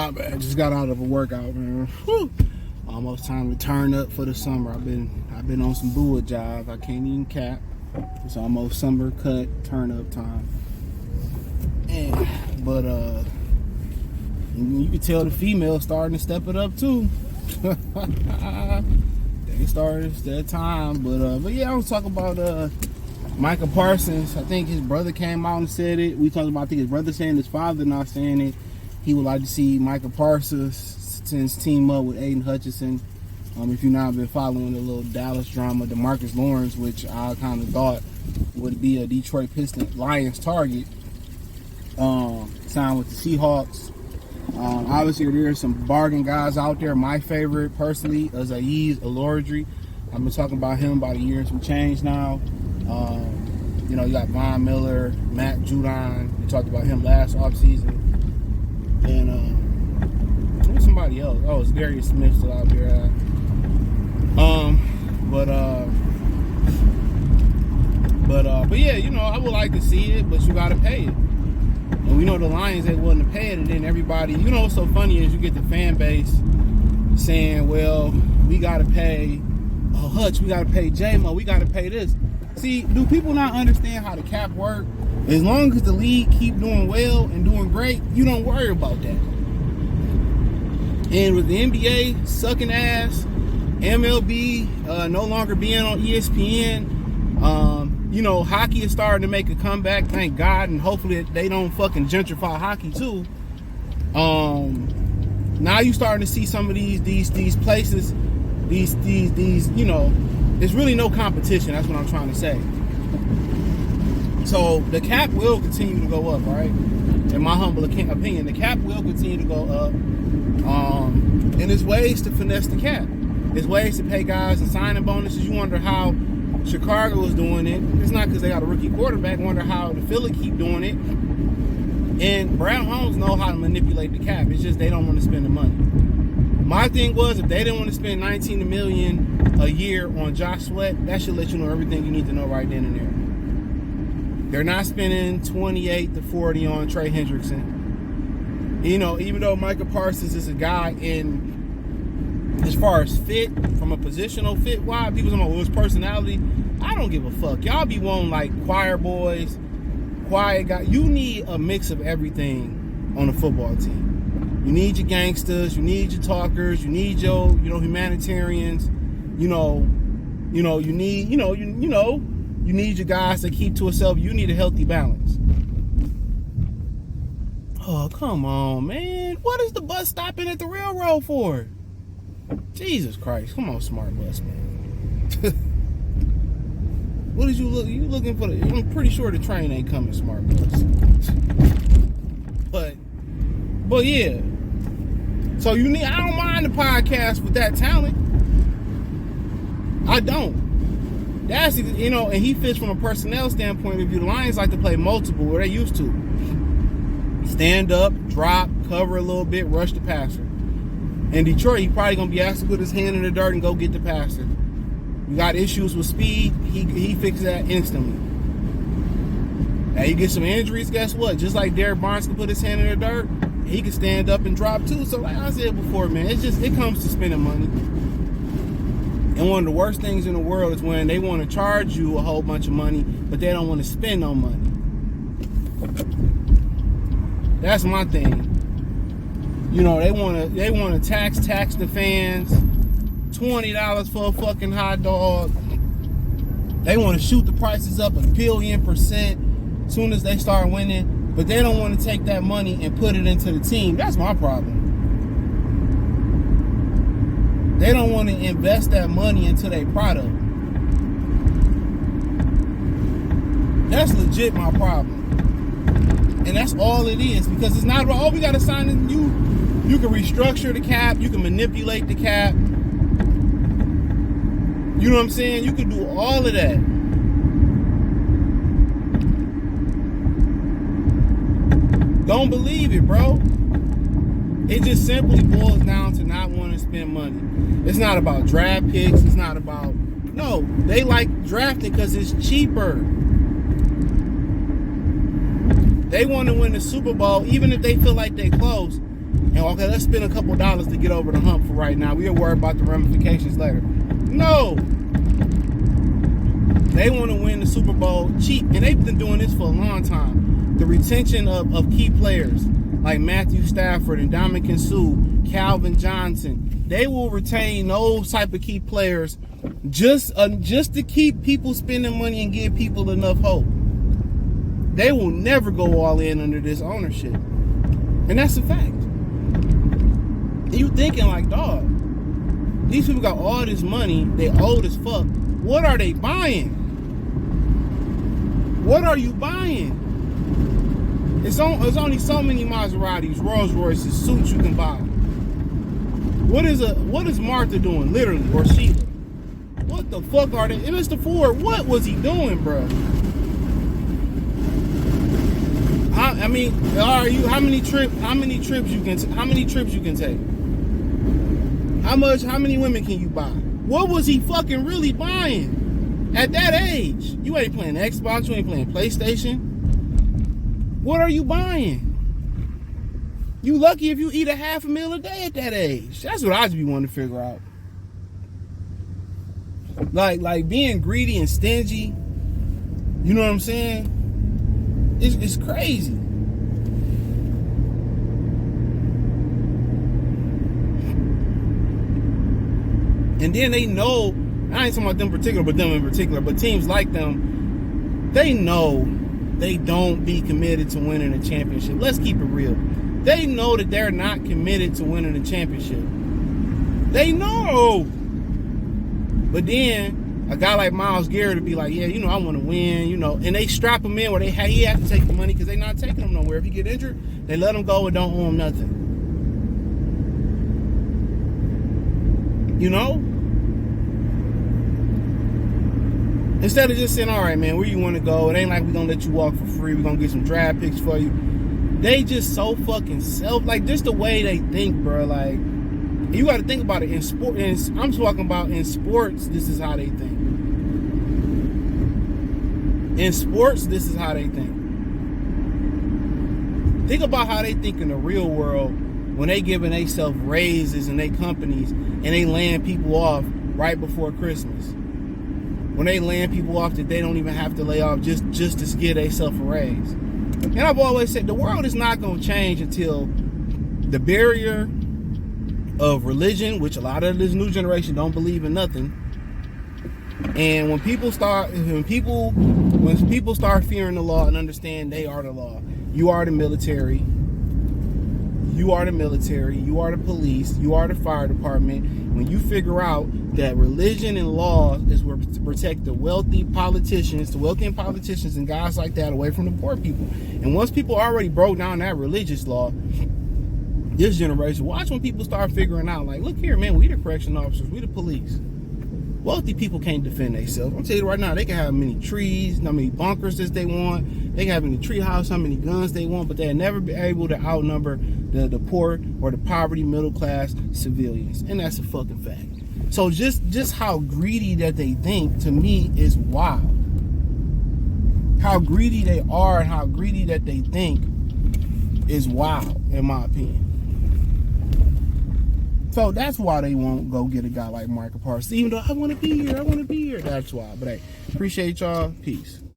My bad. Just got out of a workout, man. Whew. Almost time to turn up for the summer. I've been on some boo jobs. I can't even cap. It's almost summer cut turn up time. But you can tell the females starting to step it up too. They started it's that time. But yeah, I was talking about Micah Parsons. I think his brother came out and said it. We talked about, I think his brother saying, his father not saying it. He would like to see Micah Parsons team up with Aidan Hutchinson. If you've not been following the little Dallas drama, DeMarcus Lawrence, which I kind of thought would be a Detroit Pistons Lions target, signed with the Seahawks. Obviously, there's some bargain guys out there. My favorite, personally, is Aziz Alordri. I've been talking about him about a year and some change now. You got Von Miller, Matt Judon. We talked about him last offseason. And there was somebody else. Oh, it's Darius Smith still out there. But yeah, I would like to see it, but you gotta pay it. And we know the Lions ain't willing to pay it, and then everybody, what's so funny is you get the fan base saying, well, we gotta pay Hutch, we gotta pay J-Mo, we gotta pay this. See, do people not understand how the cap work? As long as the league keep doing well and doing great, you don't worry about that. And with the NBA sucking ass, MLB no longer being on ESPN, hockey is starting to make a comeback, thank God, and hopefully they don't fucking gentrify hockey too. Now you starting to see some of these places, these there's really no competition. That's what I'm trying to say. So the cap will continue to go up, right? In my humble opinion, the cap will continue to go up. And there's ways to finesse the cap. There's ways to pay guys and signing bonuses. You wonder how Chicago is doing it. It's not because they got a rookie quarterback. Wonder how the Philly keep doing it. And Brown Holmes know how to manipulate the cap. It's just they don't want to spend the money. My thing was, if they didn't want to spend $19 million a year on Josh Sweat, that should let you know everything you need to know right then and there. They're not spending 28 to 40 on Trey Hendrickson. Even though Micah Parsons is a guy as far as fit, from a positional fit, why people talking about his personality, I don't give a fuck. Y'all be wanting like choir boys, quiet guys. You need a mix of everything on a football team. You need your gangsters, you need your talkers, you need your, humanitarians, you need your guys that keep to itself. You need a healthy balance. Oh, come on, man. What is the bus stopping at the railroad for? Jesus Christ. Come on, smart bus, man. What did you look? You looking for I'm pretty sure the train ain't coming, smart bus. But yeah. So I don't mind the podcast with that talent. I don't. That's, and he fits from a personnel standpoint of view. The Lions like to play multiple, where they used to. Stand up, drop, cover a little bit, rush the passer. In Detroit, he probably going to be asked to put his hand in the dirt and go get the passer. You got issues with speed, he fixes that instantly. Now you get some injuries, guess what? Just like Derek Barnes can put his hand in the dirt, he can stand up and drop too. So like I said before, man, it comes to spending money. And one of the worst things in the world is when they want to charge you a whole bunch of money, but they don't want to spend no money. That's my thing. They want to tax the fans, $20 for a fucking hot dog. They want to shoot the prices up 1,000,000,000% as soon as they start winning, but they don't want to take that money and put it into the team. That's my problem. They don't want to invest that money into their product. That's legit my problem. And that's all it is, because it's not, oh, we got to sign in. You can restructure the cap. You can manipulate the cap. You know what I'm saying? You can do all of that. Don't believe it, bro. It just simply boils down to not wanting to spend money. It's not about draft picks. It's not about, no, they like drafting because it's cheaper. They want to win the Super Bowl, even if they feel like they're close. And okay, let's spend a couple dollars to get over the hump for right now. We'll worry about the ramifications later. No. They want to win the Super Bowl cheap. And they've been doing this for a long time. The retention of key players like Matthew Stafford and Ndamukong Suh, Calvin Johnson, they will retain those type of key players just to keep people spending money and give people enough hope. They will never go all in under this ownership. And that's a fact. You thinking like, dog, these people got all this money, they old as fuck. What are they buying? What are you buying? There's only so many Maseratis, Rolls Royces, suits you can buy. What is Martha doing, literally, or Sheila? What the fuck are they? Mr. Ford, what was he doing, bro? I mean, are you? How many trips you can take? How many women can you buy? What was he fucking really buying at that age? You ain't playing Xbox, you ain't playing PlayStation. What are you buying? You lucky if you eat a $500,000 a day at that age. That's what I just be wanting to figure out. Like being greedy and stingy, you know what I'm saying? It's crazy. And then they know, I ain't talking about them in particular, but teams like them, they know they don't be committed to winning a championship. Let's keep it real. They know that they're not committed to winning a championship. They know. But then a guy like Myles Garrett would be like, yeah, I want to win, and they strap him in where he have to take the money because they're not taking him nowhere. If he get injured, they let him go and don't owe him nothing. Instead of just saying, all right, man, where you want to go? It ain't like we're going to let you walk for free. We're going to get some draft picks for you. They just so fucking just the way they think, bro. Like, you got to think about it. I'm talking about in sports, this is how they think. In sports, this is how they think. Think about how they think in the real world when they giving themselves raises in their companies and they laying people off right before Christmas. When they laying people off that they don't even have to lay off just to give themselves a raise. And I've always said the world is not going to change until the barrier of religion, which a lot of this new generation don't believe in nothing. And when people start fearing the law and understand they are the law, you are the military, you are the police, you are the fire department. When you figure out that religion and law is where to protect the wealthy and politicians and guys like that away from the poor people. And once people already broke down that religious law, this generation, watch when people start figuring out, like, look here, man, we the correction officers, we the police. Wealthy people can't defend themselves. I'll tell you right now, they can have many trees, how many bunkers as they want. They can have in the tree house how many guns they want, but they'll never be able to outnumber the poor or the poverty middle class civilians. And that's a fucking fact. So just how greedy that they think, to me, is wild. How greedy they are and how greedy that they think is wild, in my opinion. So that's why they won't go get a guy like Micah Parsons. Even though I want to be here. That's why. But hey, appreciate y'all. Peace.